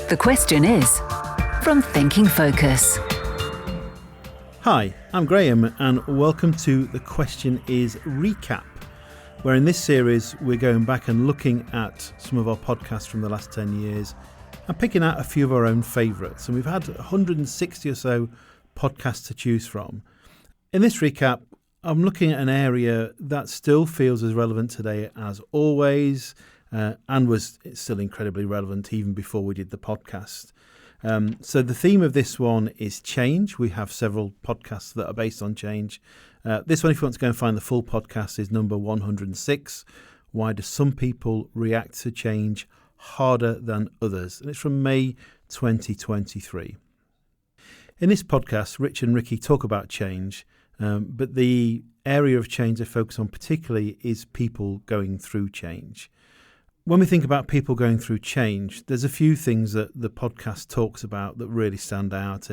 The Question Is, from Thinking Focus. Hi, I'm Graham and welcome to The Question Is Recap, where in this series we're going back and looking at some of our podcasts from the last 10 years and picking out a few of our own favourites. And we've had 160 or so podcasts to choose from. In this recap, I'm looking at an area that still feels as relevant today as always, and was still incredibly relevant even before we did the podcast. So the theme of this one is change. We have several podcasts that are based on change. This one, if you want to go and find the full podcast, is number 106. Why do some people react to change harder than others? And it's from May 2023. In this podcast, Rich and Ricky talk about change, but the area of change they focus on particularly is people going through change. When we think about people going through change, there's a few things that the podcast talks about that really stand out.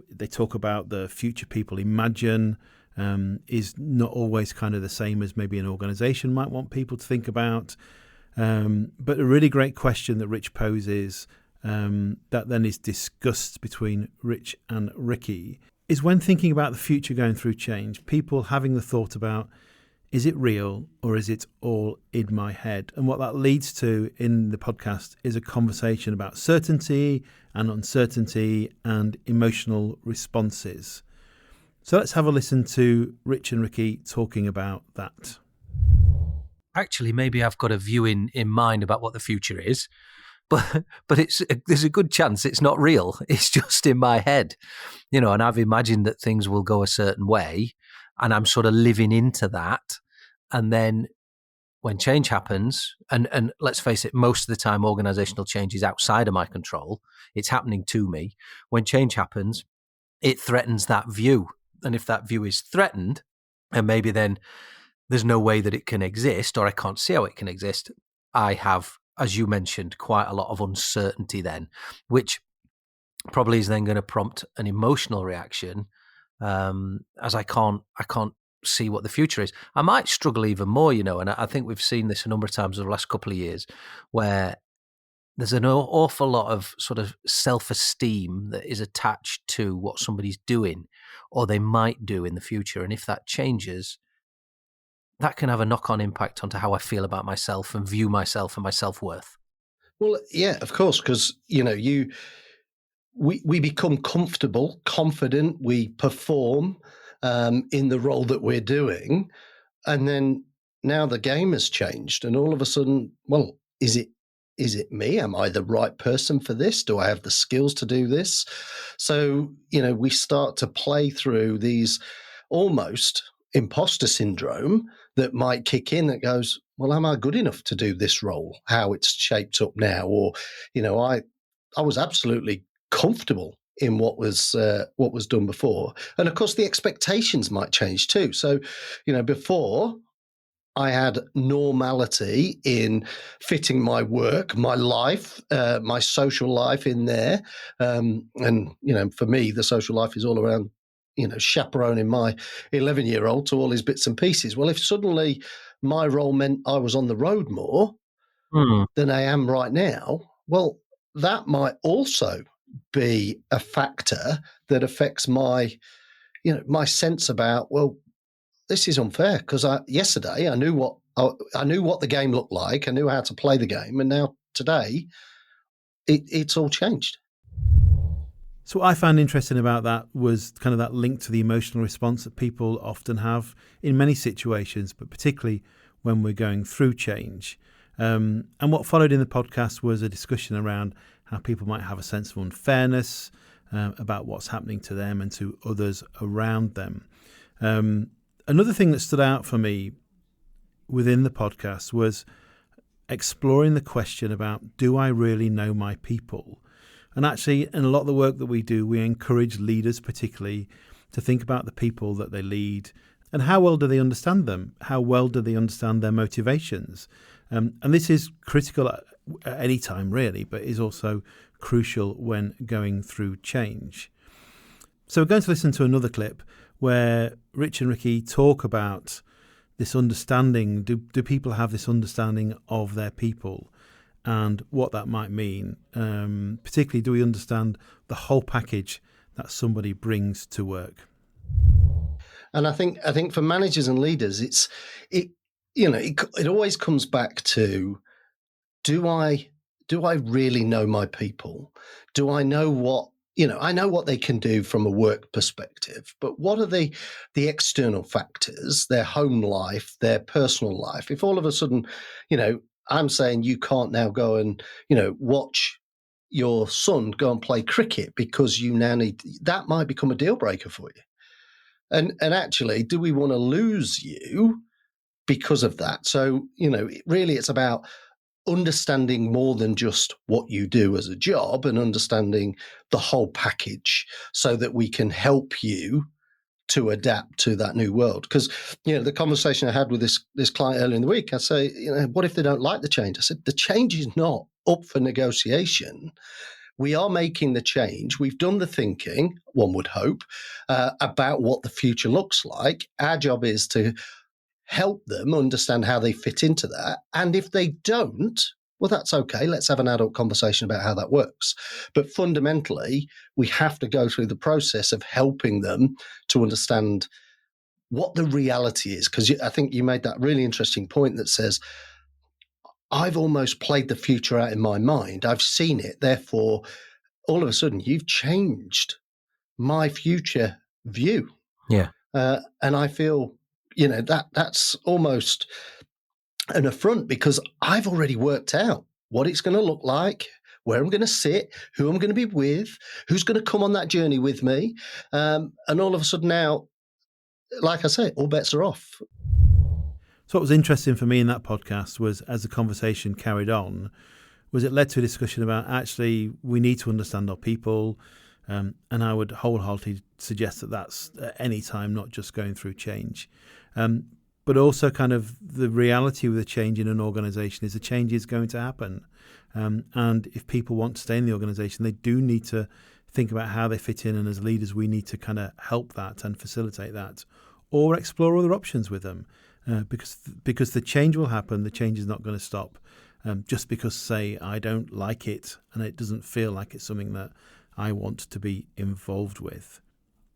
They talk about the future people imagine is not always kind of the same as maybe an organisation might want people to think about. But a really great question that Rich poses that then is discussed between Rich and Ricky is when thinking about the future going through change, people having the thought about, is it real or is it all in my head? And what that leads to in the podcast is a conversation about certainty and uncertainty and emotional responses. So let's have a listen to Rich and Ricky talking about that. Actually, maybe I've got a view in mind about what the future is, but there's a good chance it's not real. It's just in my head, and I've imagined that things will go a certain way and I'm sort of living into that. And then when change happens, and let's face it, most of the time organizational change is outside of my control. It's happening to me. When change happens, it threatens that view. And if that view is threatened, and maybe then there's no way that it can exist, or I can't see how it can exist, I have, as you mentioned, quite a lot of uncertainty then, which probably is then going to prompt an emotional reaction, as I can't see what the future is. I might struggle even more, and I think we've seen this a number of times over the last couple of years, where there's an awful lot of sort of self-esteem that is attached to what somebody's doing or they might do in the future. And if that changes, that can have a knock-on impact onto how I feel about myself and view myself and my self-worth. Well, yeah, of course, because, we become comfortable, confident, we perform in the role that we're doing. And then now the game has changed and all of a sudden, well, is it me? Am I the right person for this? Do I have the skills to do this? So, we start to play through these almost imposter syndrome that might kick in that goes, well, am I good enough to do this role, how it's shaped up now? Or, I was absolutely comfortable in what was done before. And of course, the expectations might change too. So, before I had normality in fitting my work, my life, my social life in there. And, for me, the social life is all around, chaperoning my 11-year-old to all his bits and pieces. Well, if suddenly my role meant I was on the road more than I am right now, well, that might also be a factor that affects my sense about, well, this is unfair because yesterday I knew what the game looked like, I knew how to play the game, and now today it's all changed. So what I found interesting about that was kind of that link to the emotional response that people often have in many situations, but particularly when we're going through change. And what followed in the podcast was a discussion around how people might have a sense of unfairness about what's happening to them and to others around them. Another thing that stood out for me within the podcast was exploring the question about, do I really know my people? And actually, in a lot of the work that we do, we encourage leaders particularly to think about the people that they lead and how well do they understand them? How well do they understand their motivations? And this is critical at any time, really, but is also crucial when going through change. So we're going to listen to another clip where Rich and Ricky talk about this understanding. Do people have this understanding of their people? and what that might mean? Particularly, do we understand the whole package that somebody brings to work? And I think for managers and leaders, it always comes back to, do I really know my people? Do I know what, I know what they can do from a work perspective, but what are the external factors, their home life, their personal life? If all of a sudden, I'm saying you can't now go and, watch your son go and play cricket because you now need, that might become a deal breaker for you. And actually, do we want to lose you because of that? So, really it's about understanding more than just what you do as a job and understanding the whole package so that we can help you to adapt to that new world. Because, the conversation I had with this client earlier in the week, I say, what if they don't like the change? I said, the change is not up for negotiation. We are making the change. We've done the thinking, one would hope, about what the future looks like. Our job is to help them understand how they fit into that. And if they don't, well, that's okay. Let's have an adult conversation about how that works. But fundamentally, we have to go through the process of helping them to understand what the reality is. Because I think you made that really interesting point that says, I've almost played the future out in my mind. I've seen it. Therefore, all of a sudden, you've changed my future view. Yeah. And I feel, that's almost an affront because I've already worked out what it's going to look like, where I'm going to sit, who I'm going to be with, who's going to come on that journey with me. And all of a sudden now, like I say, all bets are off. So what was interesting for me in that podcast was, as the conversation carried on, was it led to a discussion about actually we need to understand our people. And I would wholeheartedly suggest that that's at any time, not just going through change. But also kind of the reality with a change in an organisation is a change is going to happen. And if people want to stay in the organisation, they do need to think about how they fit in. And as leaders, we need to kind of help that and facilitate that or explore other options with them. Because the change will happen, the change is not going to stop. Just because, say, I don't like it and it doesn't feel like it's something that I want to be involved with.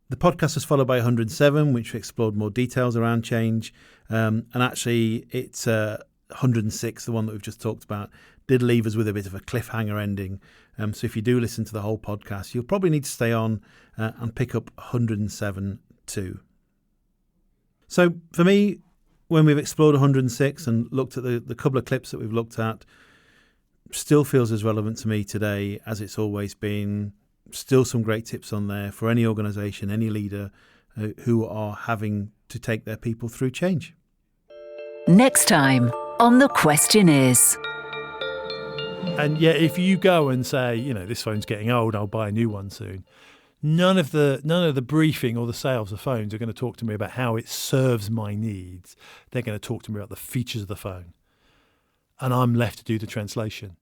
The podcast was followed by 107, which explored more details around change. And actually, it's 106, the one that we've just talked about, did leave us with a bit of a cliffhanger ending. So if you do listen to the whole podcast, you'll probably need to stay on and pick up 107 too. So for me, when we've explored 106 and looked at the couple of clips that we've looked at, still feels as relevant to me today as it's always been. Still some great tips on there for any organisation, any leader who are having to take their people through change. Next time on The Question Is. And yet, if you go and say, this phone's getting old, I'll buy a new one soon, none of the briefing or the sales of phones are going to talk to me about how it serves my needs. They're going to talk to me about the features of the phone. And I'm left to do the translation.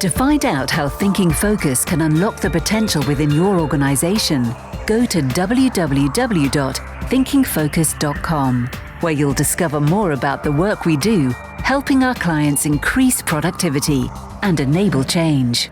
To find out how Thinking Focus can unlock the potential within your organisation, go to www.thinkingfocus.com, where you'll discover more about the work we do, helping our clients increase productivity and enable change.